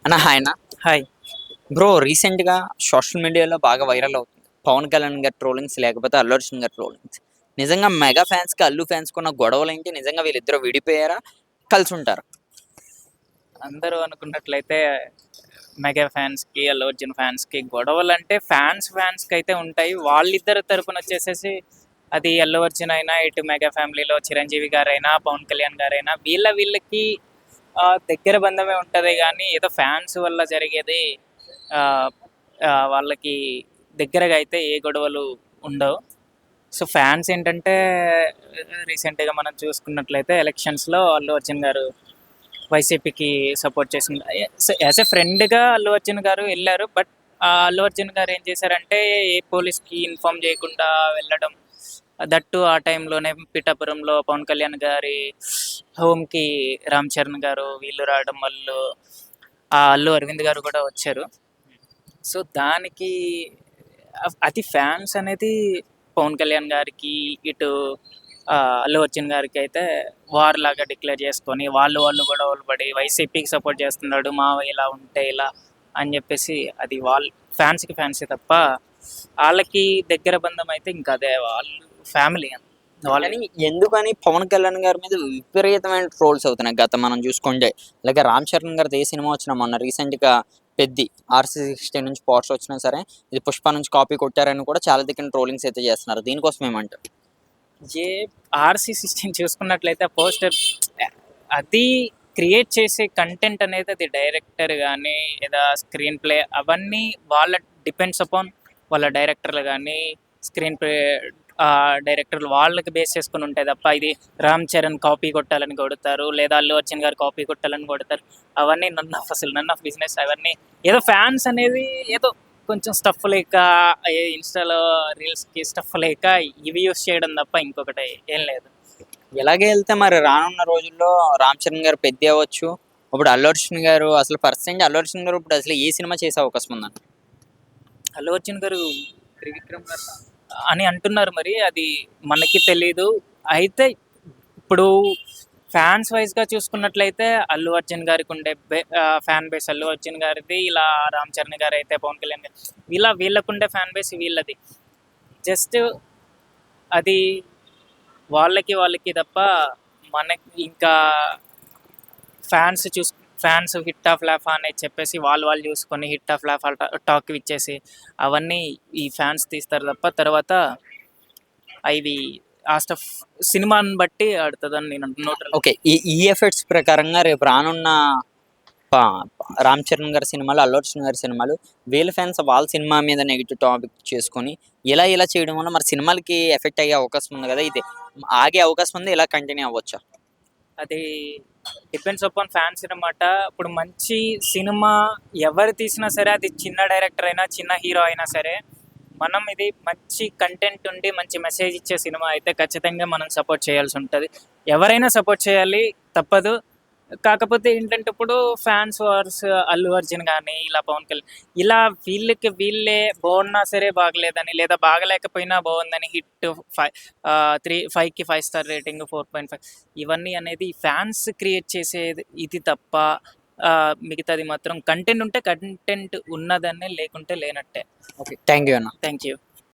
అన్న హాయ్ అన్న. Hi. Bro రీసెంట్‌గా సోషల్ మీడియాలో బాగా వైరల్ అవుతుంది. పవన్ కళ్యాణ్ గారి ట్రోలింగ్స్ లేకపోతే అల్లు అర్జున్ గారి ట్రోలింగ్స్. నిజంగా మెగా ఫ్యాన్స్‌కి, అల్లు ఫ్యాన్స్‌కి ఉన్న గొడవలేంటి? నిజంగా వీళ్ళిద్దరూ విడిపోయారా? కలిసుంటారా? అందరూ అనుకున్నట్లయితే మెగా ఫ్యాన్స్‌కి, అల్లు అర్జున్ ఫ్యాన్స్‌కి గొడవలంటే ఫ్యాన్స్‌కైతే ఉంటాయి. వాళ్ళిద్దరి తరపునొచ్చేసేసి అది అల్లు అర్జున్ అయినా, ఇటు మెగా ఫ్యామిలీలో చిరంజీవి గారైనా, పవన్ కళ్యాణ్ గారైనా వీళ్ళకి దగ్గర బంధమే ఉంటదే గానీ, ఏదో ఫ్యాన్స్ వల్ల జరిగేది ఆహ్, వాళ్ళకి దగ్గరగా అయితే ఏ గొడవలు ఉండవు. సో, ఫ్యాన్స్ ఏంటంటే రీసెంట్‌గా మనం చూసుకున్నట్లయితే ఎలక్షన్స్‌లో అల్లు అర్జున్ గారు వైసీపీకి సపోర్ట్ చేసింది. యాస్ ఎ ఫ్రెండ్‌గా అల్లు అర్జున్ గారు ఎళ్లారు. బట్ అల్లు అర్జున్ గారు ఏం చేశారంటే ఏ పోలీస్‌కి ఇన్ఫార్మ్ చేయకుండా వెళ్ళడం. దట్టు ఆ టైంలోనే పిఠాపురంలో పవన్ కళ్యాణ్ గారి హోమ్‌కి రామ్ చరణ్ గారు వీళ్ళు రావడం వాళ్ళు అల్లు అరవింద్ గారు కూడా వచ్చారు. సో, దానికి అది ఫ్యాన్స్ అనేది పవన్ కళ్యాణ్ గారికి, ఇటు అల్లు అర్జున్ గారికి అయితే వార్ లాగా డిక్లేర్ చేసుకొని వాళ్ళు గొడవలు పడి వైసీపీకి సపోర్ట్ చేస్తున్నాడు మావయ్య ఇలా ఉంటే ఇలా అని చెప్పేసి అది వాళ్ళు ఫ్యాన్సే తప్ప వాళ్ళకి దగ్గర బంధం అయితే ఇంకా అదే వాళ్ళు ఫ్యామిలీ వాళ్ళు. కానీ ఎందుకని పవన్ కళ్యాణ్ గారి మీద విపరీతమైన ట్రోల్స్ అవుతున్నాయి. మనం చూసుకుంటే అలాగే రామ్ చరణ్ గారిది ఏ సినిమా వచ్చినా మొన్న రీసెంట్‌గా 'పెద్ది' ఆర్‌సీ 60 నుంచి పోస్టర్ వచ్చినా సరే ఇది 'పుష్ప' నుంచి కాపీ కొట్టారని కూడా చాలా దగ్గర ట్రోలింగ్స్ అయితే చేస్తున్నారు. దీనికోసం ఏమంటారు? ఏ ఆర్‌సీ 16 చూసుకున్నట్లయితే ఆ పోస్టర్ అది క్రియేట్ చేసే కంటెంట్ అనేది అది డైరెక్టర్ కానీ లేదా స్క్రీన్ ప్లే అవన్నీ వాళ్ళ డిపెండ్స్ అపాన్ వాళ్ళ డైరెక్టర్లు కానీ స్క్రీన్ ప్లే డైరెక్టర్లు వాళ్ళకి బేస్ చేసుకుని ఉంటాయి తప్ప ఇది రామ్ చరణ్ కాపీ కొట్టాలని కొడతారు లేదా అల్లు అర్జున్ గారు కాపీ కొట్టాలని కొడతారు. అవన్నీ నన్ ఆఫ్ బిజినెస్. అవన్నీ ఏదో ఫ్యాన్స్ అనేది ఏదో కొంచెం స్టఫ్ లేక ఇన్స్టాలో రీల్స్కి స్టఫ్ లేక ఇవి యూస్ చేయడం తప్ప ఇంకొకటి ఏం లేదు. ఇలాగే వెళ్తే మరి రానున్న రోజుల్లో రామ్ చరణ్ గారు 'పెద్ది' అవ్వచ్చు. ఇప్పుడు అల్లు అర్జున్ గారు అసలు పర్సెంట్ అల్లు అర్జున్ గారు ఇప్పుడు అసలు ఏ సినిమా చేసే అవకాశం ఉందంట? అల్లు అర్జున్ గారు త్రివిక్రమ్ గారు అని అంటున్నారు, మరి అది మనకి తెలీదు. అయితే ఇప్పుడు ఫ్యాన్స్ వైజ్గా చూసుకున్నట్లయితే అల్లు అర్జున్ గారికి ఉండే ఫ్యాన్ బేస్ అల్లు అర్జున్ గారిది, ఇలా రామ్ చరణ్ గారు అయితే పవన్ కళ్యాణ్ గారు వీళ్ళకుండే ఫ్యాన్ బేస్ వీళ్ళది. జస్ట్ అది వాళ్ళకి తప్ప మనకి ఇంకా ఫ్యాన్స్ హిట్ ఆఫ్ లాఫ్ అని చెప్పేసి వాళ్ళు చూసుకొని హిట్ ఆఫ్ లాఫ్ టాక్ ఇచ్చేసి అవన్నీ ఈ ఫ్యాన్స్ తీస్తారు తప్ప తర్వాత అవి ఆ స్టఫ్ సినిమాని బట్టి ఆడుతుందని నేను అంటున్నాను. ఓకే. ఈ ఈ ఎఫెక్ట్స్ ప్రకారంగా రేపు రానున్న ప 'రామ్ చరణ్' గారి సినిమాలు, 'అల్లు అర్జున్' గారి సినిమాలు వీళ్ళ ఫ్యాన్స్ వాళ్ళ సినిమా మీద నెగెటివ్ టాపిక్ చేసుకొని ఇలా చేయడం వల్ల మరి సినిమాలకి ఎఫెక్ట్ అయ్యే అవకాశం ఉంది కదా! ఇది ఆగే అవకాశం ఉంది. ఇలా కంటిన్యూ అవ్వచ్చా? అది డిపెండ్స్ అపాన్ ఫ్యాన్స్ అనమాట. ఇప్పుడు మంచి సినిమా ఎవరు తీసినా సరే, అది చిన్న డైరెక్టర్ అయినా చిన్న హీరో అయినా సరే, మనం ఇది మంచి కంటెంట్ ఉండి మంచి మెసేజ్ ఇచ్చే సినిమా అయితే ఖచ్చితంగా మనం సపోర్ట్ చేయాల్సి ఉంటుంది. ఎవరైనా సపోర్ట్ చేయాలి, తప్పదు. కాకపోతే ఏంటంటే ఇప్పుడు ఫ్యాన్స్ వార్స్ అల్లు అర్జున్ కానీ ఇలా పవన్ కళ్యాణ్ ఇలా వీళ్ళే బాగున్నా సరే బాగలేదని లేదా బాగలేకపోయినా బాగుందని హిట్ 5కి 5 స్టార్ రేటింగ్ 4.5 ఇవన్నీ అనేది ఫ్యాన్స్ క్రియేట్ చేసేది ఇది తప్ప మిగతాది మాత్రం కంటెంట్ ఉంటే కంటెంట్ ఉన్నదనే, లేకుంటే లేనట్టే. ఓకే. థాంక్ యూ అన్న. Thank you.